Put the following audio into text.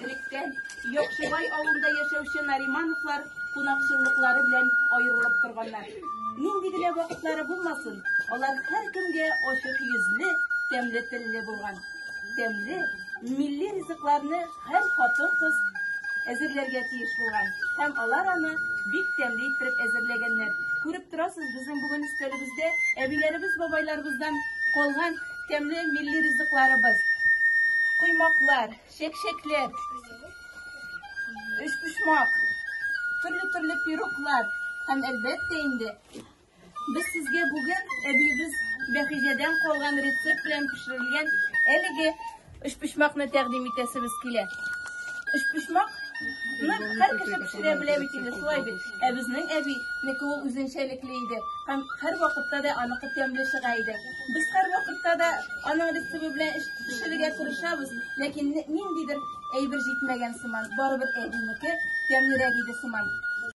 электен Йокшыбай авылында яшәүче Наримановлар кунакчылыклары белән аерылып торганнар. Нинди генә вакытлары булмасын, алар һәркемгә ачык йөзле, тәмле телле булган. Тәмле, милли ризыкларны һәр хатын-кыз әзерләргә тиеш булган. Һәм алар аны бик тәмле итеп әзерләгәннәр. Күреп торасыз, безнең бүген өстәлебездә әбиләребез, бабайларыбыздан калган тәмле милли ризыкларыбыз. Куймаклар, шәкшәкләр, өчпочмак, төрле пироглар һәм әлбәттә инде без сезгә бүген әбибез Бәхиҗәдән калган рецепт белән пешерелгән әлеге өчпочмакны тәкъдим итәсебез килә. Өчпочмакны һәр кеше пешерә белә бит инде, шулай бит. Ә безнең әбинеке ул үзенчәлекле иде. Һәм һәр вакытта да аныкы тәмле чыга иде. Без һәр вакытта да аның рецепты белән пешерергә тырышабыз, ләкин ниндидер әйбер җитмәгән сыман, барыбер әбинеке тәмлерәк иде сыман.